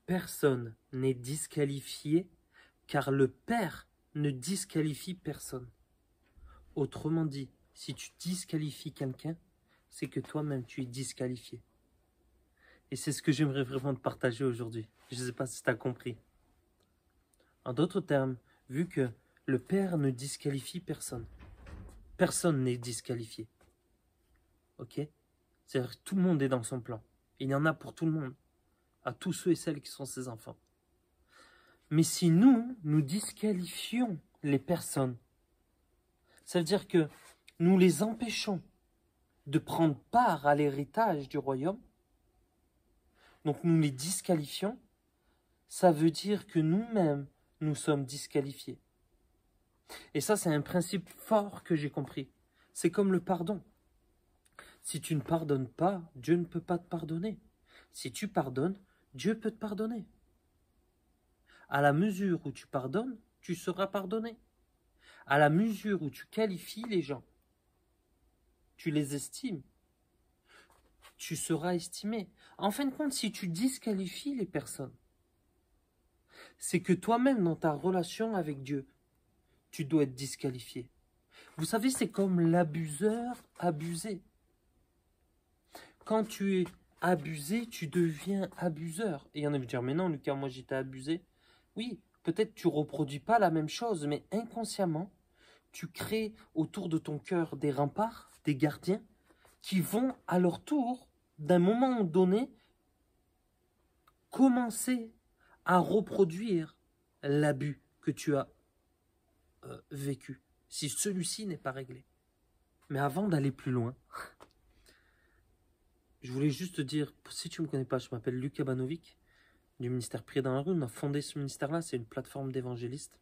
personne n'est disqualifié car le Père ne disqualifie personne. Autrement dit, si tu disqualifies quelqu'un, c'est que toi-même tu es disqualifié. Et c'est ce que j'aimerais vraiment te partager aujourd'hui. Je ne sais pas si tu as compris. En d'autres termes, vu que le Père ne disqualifie personne, personne n'est disqualifié. Ok? C'est-à-dire que tout le monde est dans son plan. Il y en a pour tout le monde, à tous ceux et celles qui sont ses enfants. Mais si nous disqualifions les personnes, ça veut dire que nous les empêchons de prendre part à l'héritage du royaume, donc nous les disqualifions, ça veut dire que nous-mêmes, nous sommes disqualifiés. Et ça, c'est un principe fort que j'ai compris. C'est comme le pardon. Si tu ne pardonnes pas, Dieu ne peut pas te pardonner. Si tu pardonnes, Dieu peut te pardonner. À la mesure où tu pardonnes, tu seras pardonné. À la mesure où tu qualifies les gens, tu les estimes, tu seras estimé. En fin de compte, si tu disqualifies les personnes, c'est que toi-même, dans ta relation avec Dieu, tu dois être disqualifié. Vous savez, c'est comme l'abuseur abusé. Quand tu es abusé, tu deviens abuseur. Et il y en a qui vont dire, mais non, Lucas, moi j'étais abusé. Oui, peut-être tu ne reproduis pas la même chose, mais inconsciemment, tu crées autour de ton cœur des remparts, des gardiens, qui vont à leur tour, d'un moment donné, commencer à reproduire l'abus que tu as vécu, si celui-ci n'est pas réglé. Mais avant d'aller plus loin, je voulais juste te dire, si tu ne me connais pas, je m'appelle Lucas Banovic, du ministère Prier dans la rue. On a fondé ce ministère-là, c'est une plateforme d'évangélistes.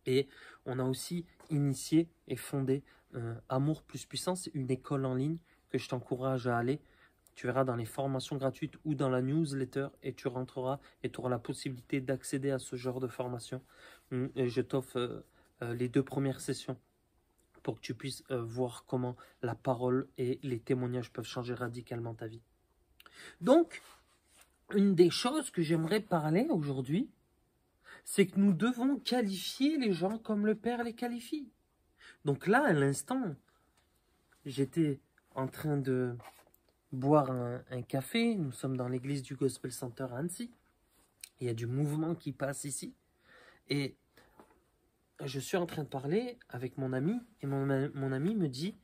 Et on a aussi initié et fondé Amour plus puissance, une école en ligne que je t'encourage à aller. Tu verras dans les formations gratuites ou dans la newsletter et tu rentreras et tu auras la possibilité d'accéder à ce genre de formation. Et je t'offre les 2 premières sessions pour que tu puisses voir comment la parole et les témoignages peuvent changer radicalement ta vie. Donc, une des choses que j'aimerais parler aujourd'hui, c'est que nous devons qualifier les gens comme le Père les qualifie. Donc là, à l'instant, j'étais en train de boire un café. Nous sommes dans l'église du Gospel Center à Annecy. Il y a du mouvement qui passe ici. Et je suis en train de parler avec mon ami. Et mon ami me dit,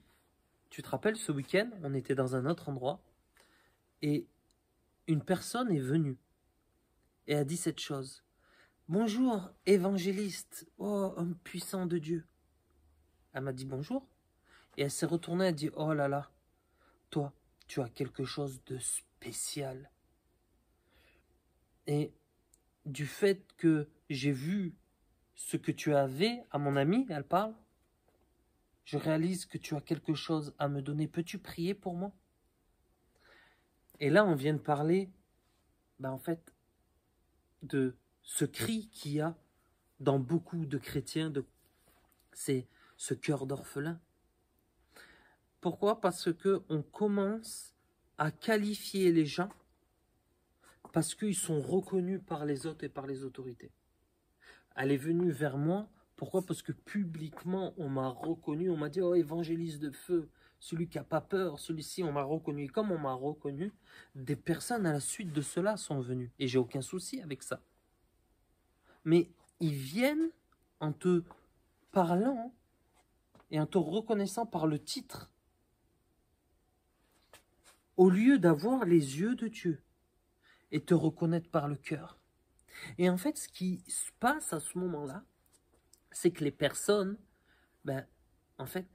tu te rappelles, ce week-end, on était dans un autre endroit. Et une personne est venue et a dit cette chose. Bonjour, évangéliste, oh, homme puissant de Dieu. Elle m'a dit bonjour. Et elle s'est retournée et a dit, oh là là, toi, tu as quelque chose de spécial. Et du fait que j'ai vu ce que tu avais à mon ami, elle parle, je réalise que tu as quelque chose à me donner. Peux-tu prier pour moi? Et là, on vient de parler, en fait, de ce cri qu'il y a dans beaucoup de chrétiens, c'est ce cœur d'orphelin. Pourquoi? Parce qu'on commence à qualifier les gens parce qu'ils sont reconnus par les autres et par les autorités. Elle est venue vers moi, pourquoi? Parce que publiquement, on m'a reconnu, on m'a dit « Oh, évangéliste de feu, celui qui n'a pas peur, celui-ci, on m'a reconnu. » Et comme on m'a reconnu, des personnes à la suite de cela sont venues. Et j'ai aucun souci avec ça. Mais ils viennent en te parlant et en te reconnaissant par le titre, au lieu d'avoir les yeux de Dieu et te reconnaître par le cœur. Et en fait, ce qui se passe à ce moment-là, c'est que les personnes, en fait,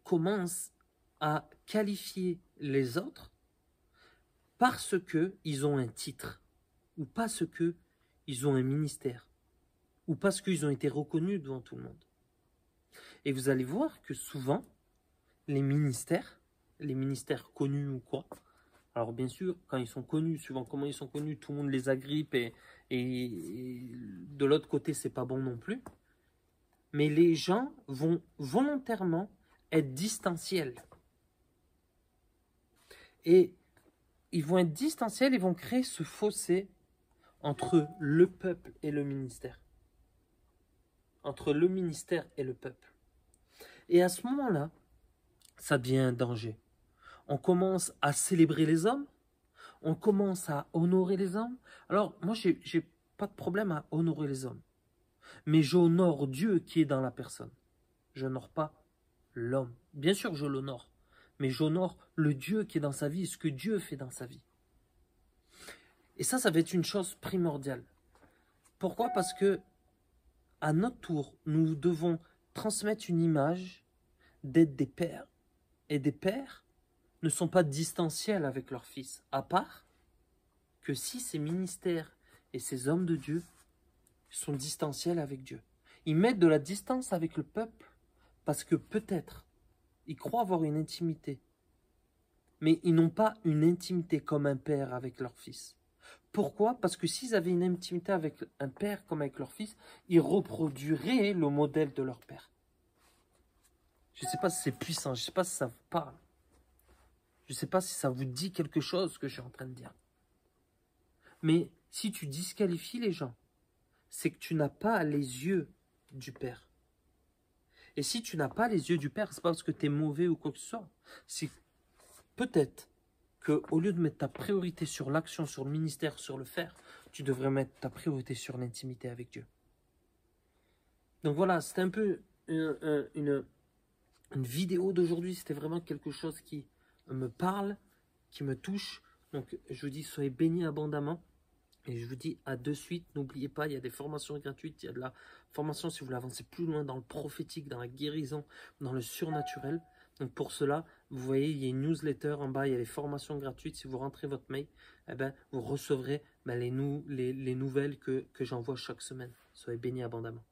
commencent à qualifier les autres parce qu'ils ont un titre, ou parce qu'ils ont un ministère, ou parce qu'ils ont été reconnus devant tout le monde. Et vous allez voir que souvent, les ministères connus ou quoi, alors bien sûr, quand ils sont connus, suivant comment ils sont connus, tout le monde les agrippe et de l'autre côté, c'est pas bon non plus. Mais les gens vont volontairement être distanciels. Et ils vont être distanciels, ils vont créer ce fossé entre le peuple et le ministère. Entre le ministère et le peuple. Et à ce moment-là, ça devient un danger. On commence à célébrer les hommes, on commence à honorer les hommes. Alors, moi, j'ai pas de problème à honorer les hommes. Mais j'honore Dieu qui est dans la personne. Je n'honore pas l'homme. Bien sûr, je l'honore. Mais j'honore le Dieu qui est dans sa vie et ce que Dieu fait dans sa vie. Et ça va être une chose primordiale. Pourquoi? Parce que, à notre tour, nous devons transmettre une image d'être des pères. Et des pères ne sont pas distanciels avec leurs fils, à part que si ces ministères et ces hommes de Dieu sont distanciels avec Dieu. Ils mettent de la distance avec le peuple parce que peut-être ils croient avoir une intimité, mais ils n'ont pas une intimité comme un père avec leur fils. Pourquoi? Parce que s'ils avaient une intimité avec un père comme avec leur fils, ils reproduiraient le modèle de leur père. Je ne sais pas si c'est puissant, je ne sais pas si ça vous parle. Je ne sais pas si ça vous dit quelque chose ce que je suis en train de dire. Mais si tu disqualifies les gens, c'est que tu n'as pas les yeux du Père. Et si tu n'as pas les yeux du Père, c'est pas parce que tu es mauvais ou quoi que ce soit. C'est peut-être qu'au lieu de mettre ta priorité sur l'action, sur le ministère, sur le faire, tu devrais mettre ta priorité sur l'intimité avec Dieu. Donc voilà, c'était un peu une vidéo d'aujourd'hui. C'était vraiment quelque chose qui me parle, qui me touche. Donc je vous dis, soyez bénis abondamment. Et je vous dis à de suite, n'oubliez pas, il y a des formations gratuites, il y a de la formation si vous voulez avancer plus loin dans le prophétique, dans la guérison, dans le surnaturel. Donc pour cela, vous voyez, il y a une newsletter en bas, il y a les formations gratuites. Si vous rentrez votre mail, eh ben, vous recevrez les nouvelles que j'envoie chaque semaine. Soyez bénis abondamment.